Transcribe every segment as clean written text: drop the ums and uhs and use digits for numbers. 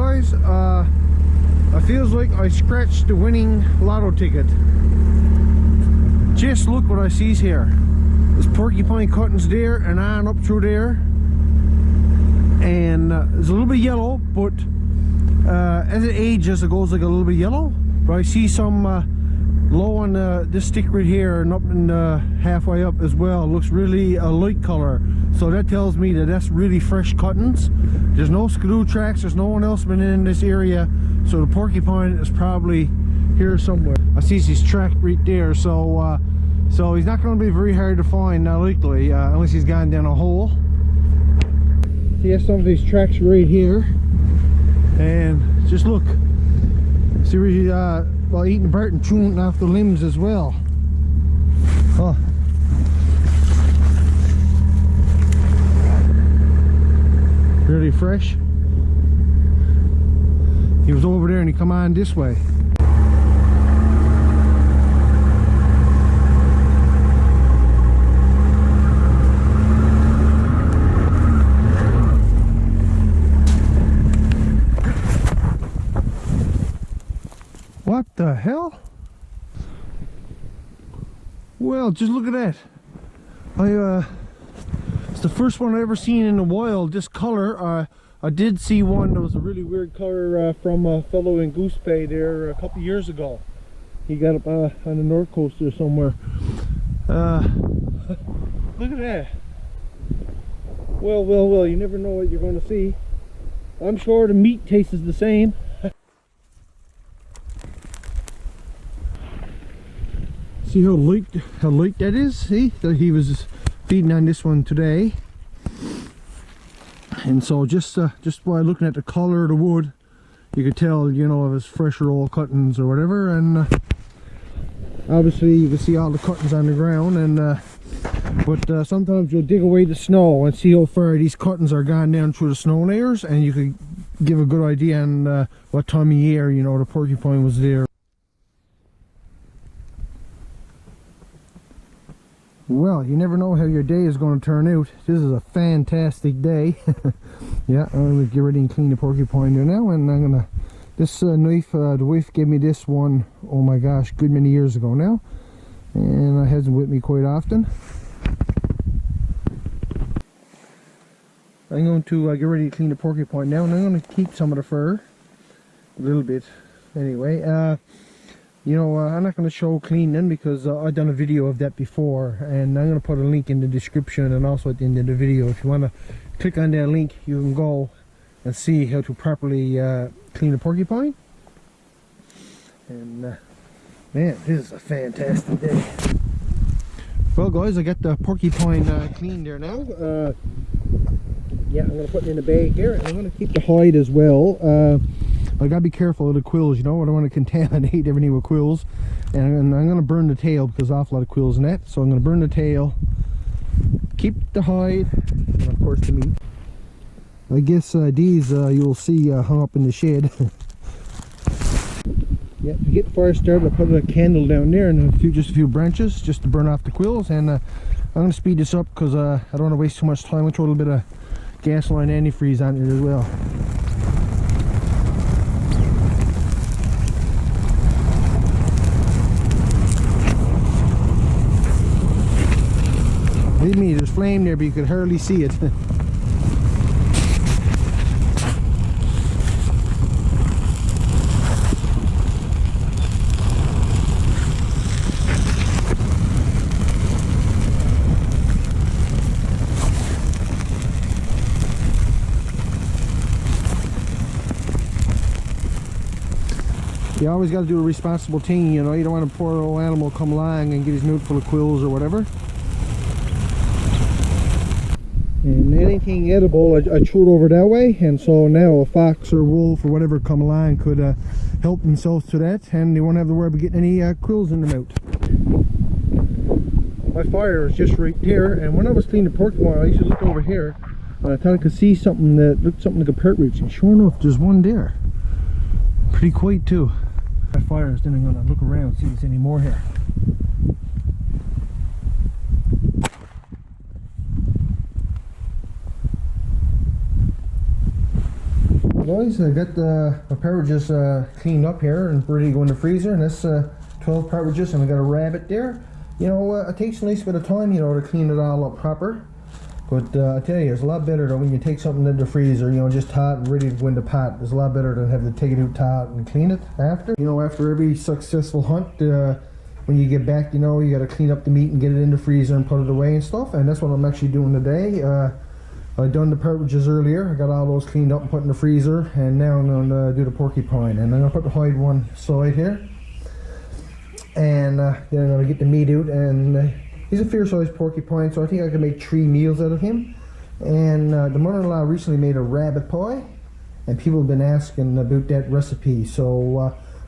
guys, it feels like I scratched the winning lotto ticket. Just look what I sees here. There's porcupine cuttings there and on up through there, and it's a little bit yellow, but as it ages it goes like a little bit yellow. But I see some low on this stick right here and up and halfway up as well. It looks really a light color, so that tells me that that's really fresh cuttings. There's no skidoo tracks, there's no one else been in this area, so the porcupine is probably here somewhere. I see his track right there, so so he's not going to be very hard to find, not likely, unless he's gone down a hole. He has some of these tracks right here, and just look, see where he's well, eating bark and chewing off the limbs as well. Huh. Really fresh. He was over there and he come on this way. What the hell? Well, just look at that. It's the first one I ever seen in the wild, this color. I did see one that was a really weird color from a fellow in Goose Bay there a couple years ago. He got up on the north coast there somewhere. Look at that. Well, you never know what you're going to see. I'm sure the meat tastes the same. See how light that is? See that he was feeding on this one today, and so just by looking at the color of the wood, you could tell, you know, if it's fresh or old cuttings or whatever. And obviously you can see all the cuttings on the ground, and but sometimes you'll dig away the snow and see how far these cuttings are gone down through the snow layers, and you could give a good idea on what time of year, you know, the porcupine was there. Well, you never know how your day is going to turn out. This is a fantastic day. Yeah, I'm going to get ready and clean the porcupine there now, and I'm going to, this knife, the wife gave me this one, oh my gosh, good many years ago now, and I has it with me quite often. I'm going to get ready to clean the porcupine now, and I'm going to keep some of the fur, a little bit anyway. You know, I'm not going to show cleaning because I've done a video of that before, and I'm going to put a link in the description and also at the end of the video. If you want to click on that link, you can go and see how to properly clean a porcupine. And man, this is a fantastic day. Well guys, I got the porcupine cleaned there now. Yeah, I'm going to put it in a bag here, and I'm going to keep the hide as well. I gotta be careful of the quills, you know. I don't want to contaminate everything with quills, and I'm gonna burn the tail because there's an awful lot of quills in that. So I'm gonna burn the tail, keep the hide, and of course the meat. I guess these you'll see hung up in the shed. Yeah, to get the fire started, I put a candle down there and just a few branches just to burn off the quills. And I'm gonna speed this up because I don't want to waste too much time. I'll throw a little bit of gasoline antifreeze on it as well. Believe me, there's flame there, but you could hardly see it. You always got to do a responsible thing, you know. You don't want a poor old animal come along and get his mouth full of quills or whatever. And anything edible, I threw it over that way, and so now a fox or wolf or whatever come along could help themselves to that, and they won't have to worry about getting any quills in their mouth. My fire is just right there, and when I was cleaning the porcupine, I used to look over here, and I thought I could see something that looked something like a partridge, and sure enough, there's one there. Pretty quiet too. My fire is then I'm going to look around and see if there's any more here. Guys, I got the partridges cleaned up here and ready to go in the freezer, and that's 12 partridges, and I got a rabbit there. You know, it takes a nice bit of time, you know, to clean it all up proper. But I tell you, it's a lot better than when you take something in the freezer, you know, just hot and ready to go in the pot. It's a lot better than having to take it out hot and clean it after. You know, after every successful hunt, when you get back, you know, you got to clean up the meat and get it in the freezer and put it away and stuff. And that's what I'm actually doing today. I done the partridges earlier. I got all those cleaned up and put in the freezer, and now I'm going to do the porcupine. And I'm going to put the hide one side here, and then I'm going to get the meat out. And he's a fair-sized porcupine, so I think I can make 3 meals out of him. And the mother-in-law recently made a rabbit pie, and people have been asking about that recipe. So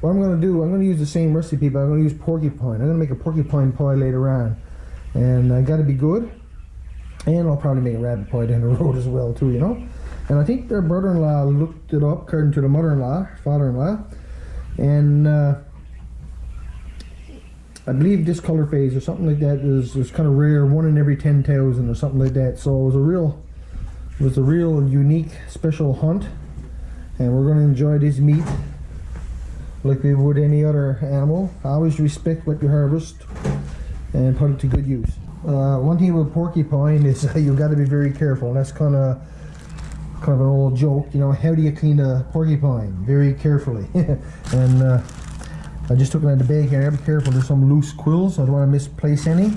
what I'm going to do, I'm going to use the same recipe, but I'm going to use porcupine. I'm going to make a porcupine pie later on, and I got to be good. And I'll probably make a rabbit pie down the road as well too, you know. And I think their brother-in-law looked it up, according to the mother-in-law, father-in-law, and I believe this color phase or something like that is kind of rare, 1 in every 10,000 or something like that. So it was a real unique, special hunt, and we're going to enjoy this meat like we would any other animal. Always respect what you harvest and put it to good use. One thing with porcupine is you've got to be very careful, and that's kind of an old joke, you know. How do you clean a porcupine? Very carefully. And I just took it out of the bag here. Be careful, there's some loose quills. I don't want to misplace any.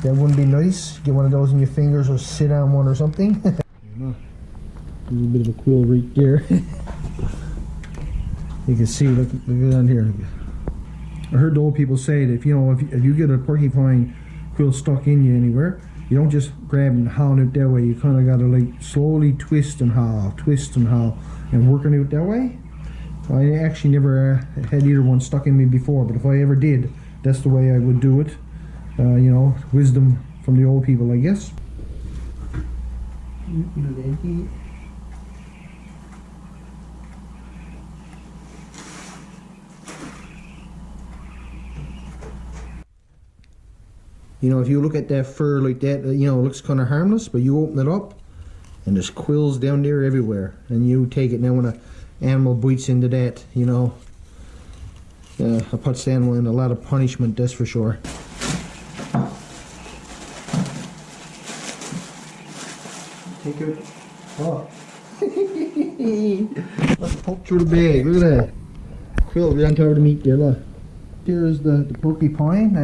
That wouldn't be nice. Get one of those in your fingers or sit on one or something. There's a bit of a quill right there. You can see, look down here. I heard the old people say that if you get a porcupine quill stuck in you anywhere, you don't just grab and haul it that way. You kind of got to like slowly twist and haul, and working it that way. I actually never had either one stuck in me before, but if I ever did, that's the way I would do it. You know, wisdom from the old people, I guess. You know, if you look at that fur like that, you know, it looks kind of harmless, but you open it up and there's quills down there everywhere, and you take it. Now when an animal bites into that, you know, it puts the animal in a lot of punishment, that's for sure. Take it. Oh. Let's poke through the bag. Look at that. Quill right on top of the meat there, look. Here's the porcupine.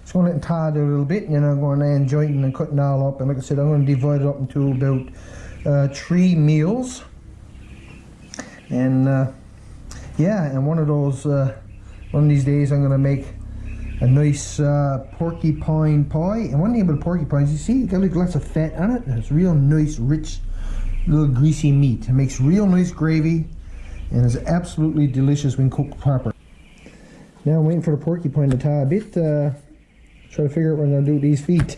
Just going to let it thaw out a little bit, and then I'm going to enjoy it and cut it all up. And like I said, I'm going to divide it up into about 3 meals. And yeah, and one of these days I'm going to make a nice porcupine pie. And one thing about porcupines, you see, it's got like lots of fat on it. It's real nice, rich, little greasy meat. It makes real nice gravy, and it's absolutely delicious when cooked proper. Now I'm waiting for the porcupine to thaw a bit. Try to figure out what I'm going to do with these feet.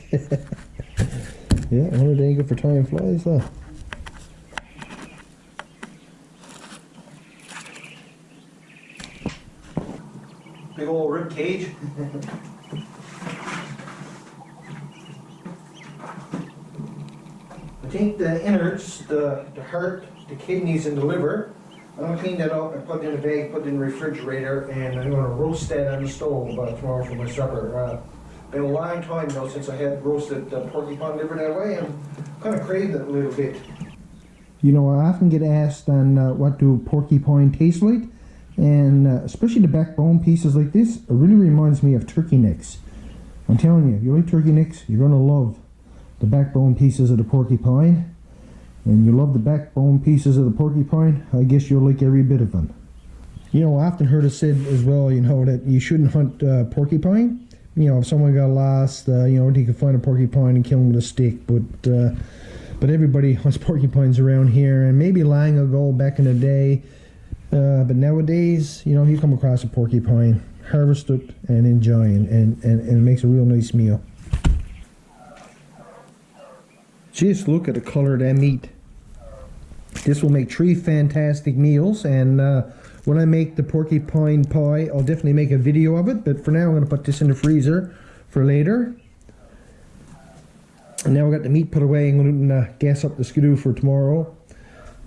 Yeah, another day good for tying flies, huh? Big old rib cage. I think the innards, the heart, the kidneys, and the liver, I'm going to clean that up and put it in a bag, put it in the refrigerator, and I'm going to roast that on the stove tomorrow for my supper. Been a long time though since I had roasted porcupine liver that way, and kind of craved it a little bit. You know, I often get asked on what do porcupine taste like, and especially the backbone pieces like this, it really reminds me of turkey necks. I'm telling you, if you like turkey necks, you're going to love the backbone pieces of the porcupine, and you love the backbone pieces of the porcupine, I guess you'll like every bit of them. You know, I often heard it said as well, you know, that you shouldn't hunt porcupine. You know, if someone got lost, you know, they could find a porcupine and kill him with a stick. But everybody hunts porcupines around here, and maybe long ago, back in the day. But nowadays, you know, if you come across a porcupine, harvest it and enjoy it, and it makes a real nice meal. Just look at the color of that meat. This will make 3 fantastic meals, and when I make the porcupine pie, I'll definitely make a video of it, but for now I'm going to put this in the freezer for later. And now I got the meat put away. I'm going to gas up the skidoo for tomorrow,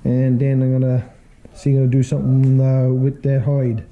and then I'm going to See, gonna do something with that hide.